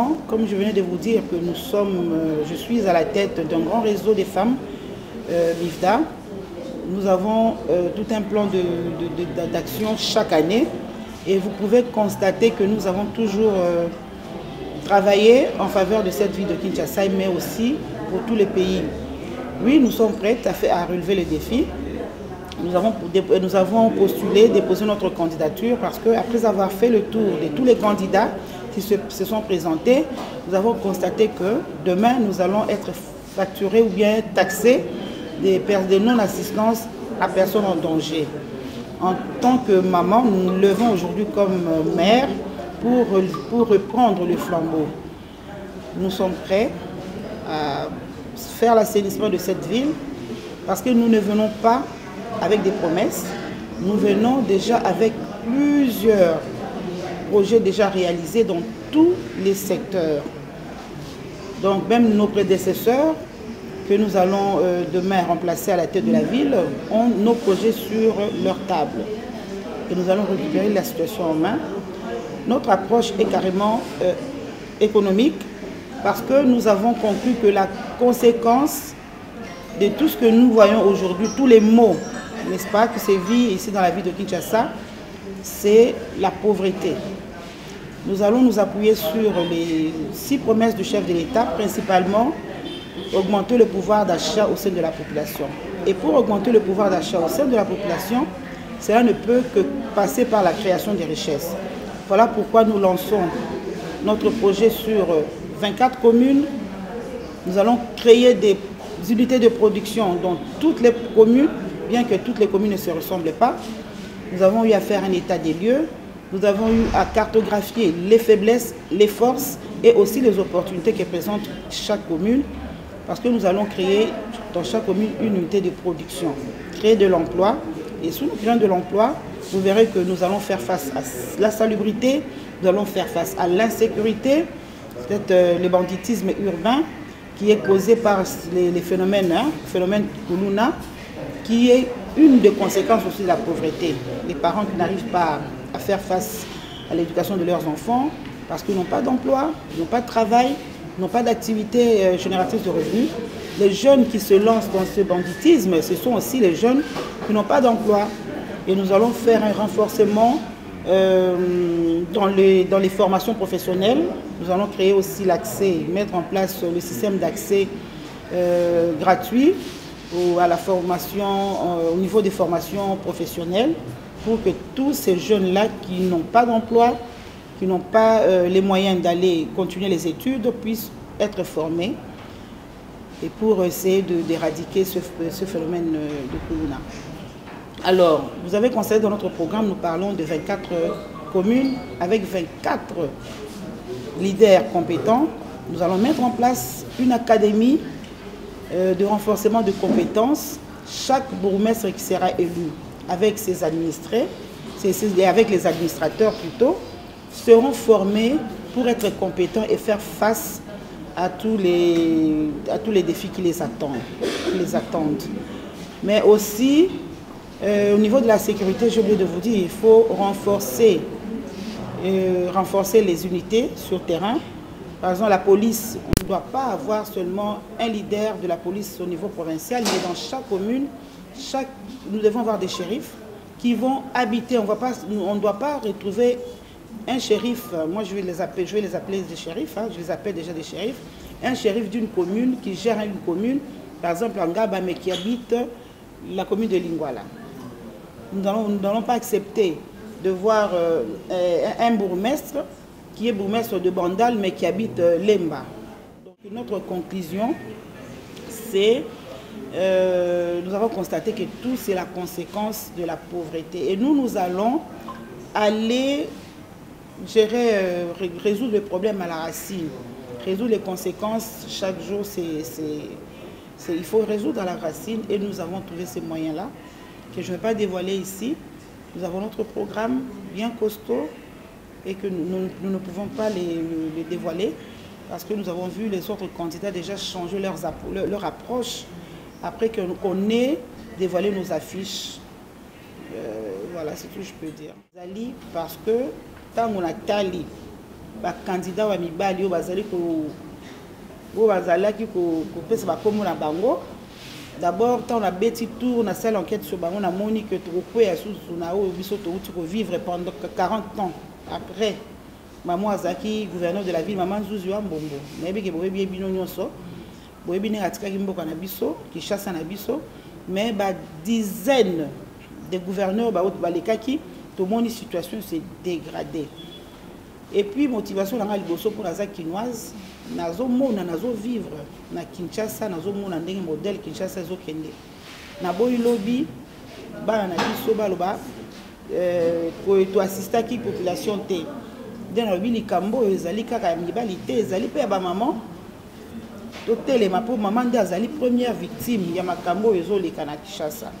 précisément, comme je venais de vous dire que je suis à la tête d'un grand réseau des femmes, MIFDA. Nous avons tout un plan d'action chaque année et vous pouvez constater que nous avons toujours travaillé en faveur de cette ville de Kinshasa, mais aussi pour tous les pays. Oui, nous sommes prêts à relever le défi. Nous avons postulé, déposé notre candidature parce qu'après avoir fait le tour de tous les candidats qui se sont présentés, nous avons constaté que demain, nous allons être facturés ou bien taxés des non-assistance à personnes en danger. En tant que maman, nous nous levons aujourd'hui comme mère pour reprendre le flambeau. Nous sommes prêts à faire l'assainissement de cette ville parce que nous ne venons pas avec des promesses, nous venons déjà avec plusieurs projets déjà réalisés dans tous les secteurs. Donc même nos prédécesseurs que nous allons demain remplacer à la tête de la ville ont nos projets sur leur table. Et nous allons récupérer la situation en main. Notre approche est carrément économique parce que nous avons conclu que la conséquence de tout ce que nous voyons aujourd'hui, tous les maux, n'est-ce pas, que sévit ici dans la ville de Kinshasa, c'est la pauvreté. Nous allons nous appuyer sur les 6 promesses du chef de l'État, principalement augmenter le pouvoir d'achat au sein de la population. Et pour augmenter le pouvoir d'achat au sein de la population, cela ne peut que passer par la création des richesses. Voilà pourquoi nous lançons notre projet sur 24 communes. Nous allons créer des unités de production dans toutes les communes, bien que toutes les communes ne se ressemblent pas. Nous avons eu à faire un état des lieux. Nous avons eu à cartographier les faiblesses, les forces et aussi les opportunités que présente chaque commune. Parce que nous allons créer dans chaque commune une unité de production, créer de l'emploi. Et sous le créant de l'emploi, vous verrez que nous allons faire face à la salubrité, nous allons faire face à l'insécurité, peut-être le banditisme urbain qui est causé par les phénomènes, phénomène Kuluna, qui est une des conséquences aussi de la pauvreté. Les parents qui n'arrivent pas à faire face à l'éducation de leurs enfants parce qu'ils n'ont pas d'emploi, ils n'ont pas de travail, n'ont pas d'activité génératrice de revenus. Les jeunes qui se lancent dans ce banditisme, ce sont aussi les jeunes qui n'ont pas d'emploi. Et nous allons faire un renforcement dans les formations professionnelles. Nous allons créer aussi l'accès, mettre en place le système d'accès gratuit à la formation, au niveau des formations professionnelles, pour que tous ces jeunes-là qui n'ont pas d'emploi, qui n'ont pas les moyens d'aller continuer les études, puissent être formés et pour essayer d'éradiquer ce phénomène de Kuluna. Alors, vous avez constaté dans notre programme, nous parlons de 24 communes avec 24 leaders compétents. Nous allons mettre en place une académie de renforcement de compétences. Chaque bourgmestre qui sera élu avec ses administrés, avec les administrateurs plutôt, seront formés pour être compétents et faire face à tous les défis qui les attendent. Mais aussi, au niveau de la sécurité, j'ai oublié de vous dire, il faut renforcer les unités sur terrain. Par exemple, la police, on ne doit pas avoir seulement un leader de la police au niveau provincial, mais dans chaque commune, nous devons avoir des shérifs qui vont habiter. On ne doit pas retrouver un shérif, moi je vais les appeler des shérifs, je les appelle déjà des shérifs, un shérif d'une commune qui gère une commune, par exemple en Ngaba, mais qui habite la commune de Lingwala. Nous n'allons pas accepter de voir un bourgmestre qui est bourgmestre de Bandal, mais qui habite Lemba. Donc notre conclusion, c'est nous avons constaté que tout c'est la conséquence de la pauvreté. Et nous allons aller résoudre le problème à la racine, résoudre les conséquences chaque jour. Il faut résoudre à la racine et nous avons trouvé ces moyens-là que je ne vais pas dévoiler ici. Nous avons notre programme bien costaud et que nous ne pouvons pas les dévoiler parce que nous avons vu les autres candidats déjà changer leur approche après qu'on ait dévoilé nos affiches. Voilà, c'est tout ce que je peux dire. Zali, parce que tant on a tali ba candidat wa mibali o bazali ko bazalaki ko pesa ba komo na bango. D'abord tant on a bêti tour na salle enquête sur bango na moni que to ko ya sous na o biso to vivre pendant 40 ans après maman azaki gouverneur de la ville maman Zuzu wa Mbongo na yebi ke boyebi bino nyonso boyebi ne atika ki mboka na biso ki chasse na biso mais ba dizaines de gouverneurs ba lekaki tout le monde situation s'est dégradée. Et puis motivation dans liboso pour la quinoise nazo mona nazo vivre na Kinshasa nazo mona ndenge modèle Kinshasa zo kende na boy lobby bana na biso baloba ko to assister ki population te dans le bili kambo ezali kaka mibali te ezali pe ba maman to tele ma pour maman nde azali première victime ya makambo ezoleka na Kinshasa.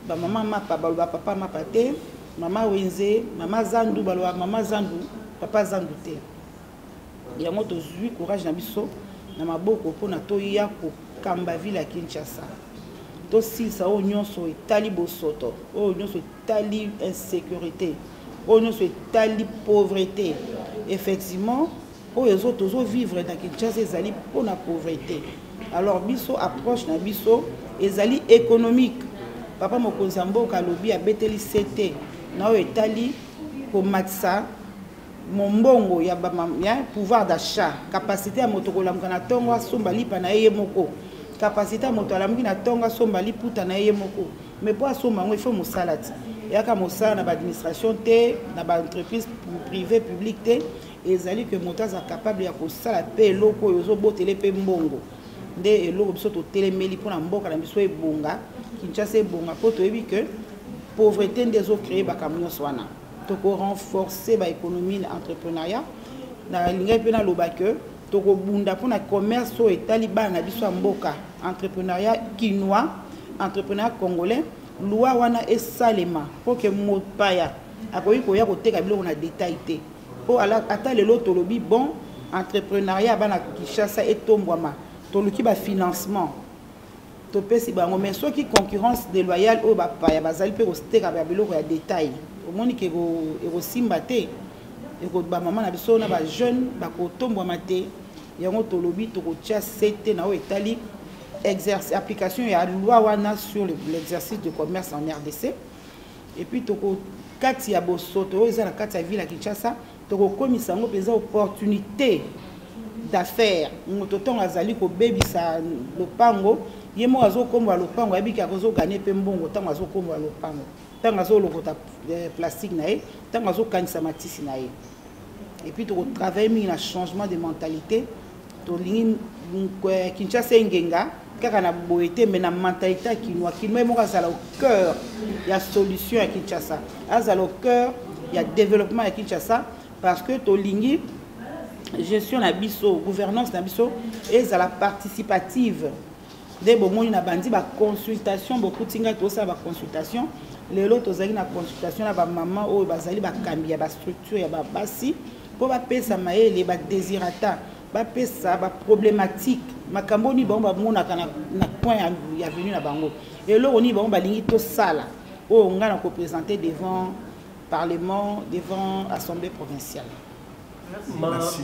Ba maman mapa baloba papa mapa te mama wenze mama zandu baloba mama zandu papa zandu te ya moto zui courage na biso na maboko pona to ya ko kamba ville ya Kinshasa to silsa o nyonso etali bosoto o nyonso etali insécurité o nyonso etali pauvreté. Effectivement o ezo tozo vivre na Kinshasa ezali pona pauvreté. Alors biso approche na biso ezali économique. Papa mokonzi mboka lobi abeteli CT na o etali ko matsa mombongo ya pouvoir d'achat, capacité à moto kolamka na tongo somba lipa na yeye moko, capacité à moto alamki na tongo somba liputa na yeye moko. Mais pour somba ngo il faut mosalati yaka mosala na ba administration te na ba entreprise privée publique te ezali que moto za capable ya kosala pe loko yozo botele pe mbongo nde eloko biso to telemeli pour na mboka na biso ebonga Kinshasa ebonga po to yebi que pauvreté ndezo créer ba kamyo swana to ko renforcer ba économie na entrepreneuriat na linga pe na loba que to ko bunda pour na commerce so etali bana biso mboka entrepreneuriat quinois entrepreneuriat congolais loi wana esalema pour que mopaya akoyi ko ya ko teka biloko na détail te po ala ata lelo to lobi bon entrepreneuriat bana Kinshasa etombwama to luki ba financement to pesi bango mais ceux qui concurrence déloyale au bapaya bazali pe ko steka ba biloko ya détail au moni ke ko simba te e ko ba maman na biso na ba jeune ba ko tombwama te yango to lobi to ko tia CT na o etali exercice application ya loi wana sur l'exercice de commerce en RDC. Et puis toko kati ya bosoto eza na kati ya ville ya Kinshasa toko komisa ngo peza opportunité d'affaires moto tonga azali ko bebisa lopango yemo azo komba lopango yabiki akozo gagner pe mbongo tanga azo komba lopango tanga azo lokota plastique na ye tanga azo kanisa matisi na ye. Et puis toko travailler mi na changement de mentalité to lingi Kinshasa ngenga kaka na boité mais na mentalité quinois quinois mo azala au cœur ya solution ya Kinshasa azala au cœur ya développement ya Kinshasa parce que to lingi gestion na biso gouvernance na biso ezala participative de bomoni na bandi ba consultation beaucoup tinga to sa ba consultation lelo tozali na consultation na ba maman o bazali ba kambi ya ba structure ya ba basi po ba pesa maele ba désirata ba pesa ba problématique makambo ni bango ba mona kana na point ya venu na bango et là on y bango ba lingi to sala o ngana ko présenter devant parlement devant assemblée provinciale. Merci.